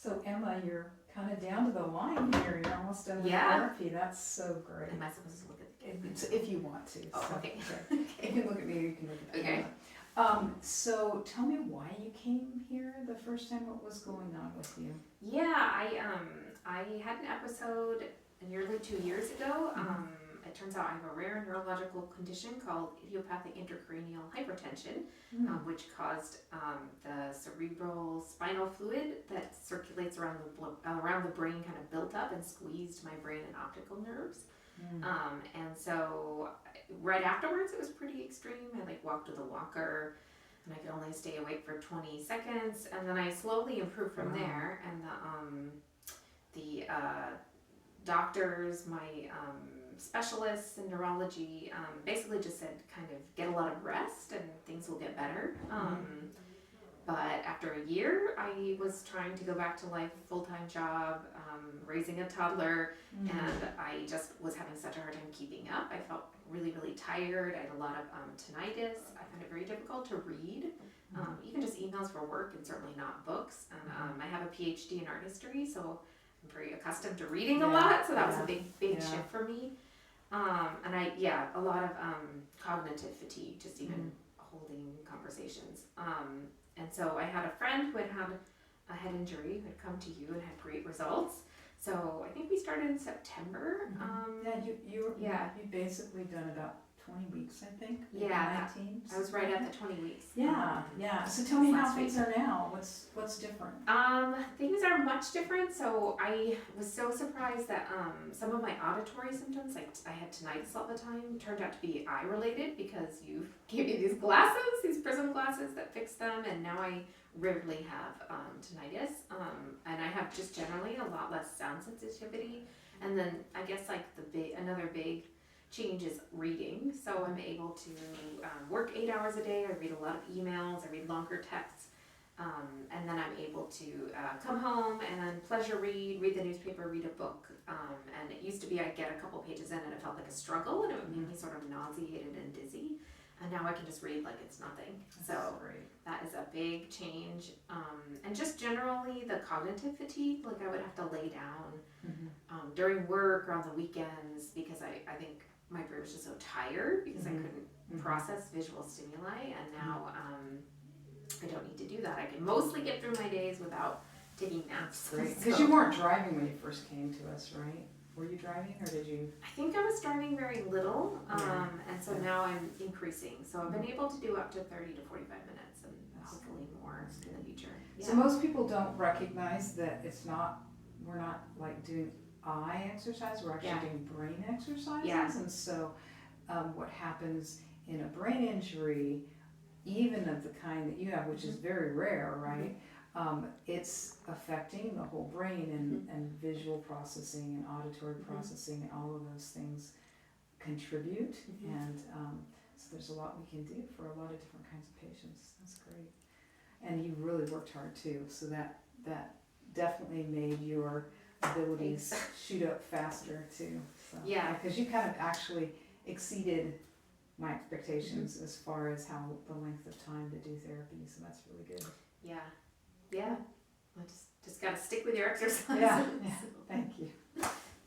So Emma, you're kind of down to the line here. You're almost done with therapy. That's so great. Am I supposed to look at the kids? If you want to. Oh, so, okay. You can look at me or you can look at the Okay. camera. So tell me why you came here the first time. What was going on with you? Yeah, I had an episode nearly 2 years ago. It turns out I have a rare neurological condition called idiopathic intracranial hypertension, which caused the cerebral spinal fluid that circulates around the brain kind of built up and squeezed my brain and optical nerves. And so right afterwards it was pretty extreme. I walked with a walker and I could only stay awake for 20 seconds, and then I slowly improved from there. And the doctors, my specialists in neurology, basically just said kind of get a lot of rest and things will get better. But after a year, I was trying to go back to life, full-time job, raising a toddler, and I just was having such a hard time keeping up. I felt really, really tired. I had a lot of tinnitus. I found it very difficult to read, even just emails for work and certainly not books. And I have a PhD in art history, so I'm very accustomed to reading a lot, so that was a big shift for me. And a lot of cognitive fatigue, just even holding conversations. And so I had a friend who had a head injury who had come to you and had great results. So I think we started in September. You basically done about 20 weeks, I think. Yeah, 19. I was right at the 20 weeks. Yeah. So tell me how things are now. What's different? Things are much different. So I was so surprised that some of my auditory symptoms, like I had tinnitus all the time, turned out to be eye related because you gave me these glasses, these prism glasses that fix them, and now I rarely have tinnitus. And I have just generally a lot less sound sensitivity. And then I guess another big change is reading. So I'm able to work 8 hours a day. I read a lot of emails. I read longer texts. And then I'm able to come home and then pleasure read the newspaper, read a book. And it used to be I'd get a couple pages in and it felt like a struggle and it would make me sort of nauseated and dizzy. And now I can just read like it's nothing. So that is a big change. And just generally the cognitive fatigue, like I would have to lay down during work or on the weekends because I think my brain was just so tired because I couldn't process visual stimuli, and now I don't need to do that. I can mostly get through my days without taking naps. Because you weren't driving when you first came to us, right? Were you driving or did you? I think I was driving very little, and so now I'm increasing. So I've been able to do up to 30 to 45 minutes and hopefully more in the future. Yeah. So most people don't recognize that we're not like doing eye exercise, we're actually doing brain exercises. Yeah. And so what happens in a brain injury, even of the kind that you have, which is very rare, right? It's affecting the whole brain and visual processing and auditory processing, and all of those things contribute. And so there's a lot we can do for a lot of different kinds of patients. That's great. And you really worked hard too, so that definitely made your abilities shoot up faster too. So, because you kind of actually exceeded my expectations as far as how the length of time to do therapy, so that's really good. Yeah. I just gotta stick with your exercise. Yeah. Thank you.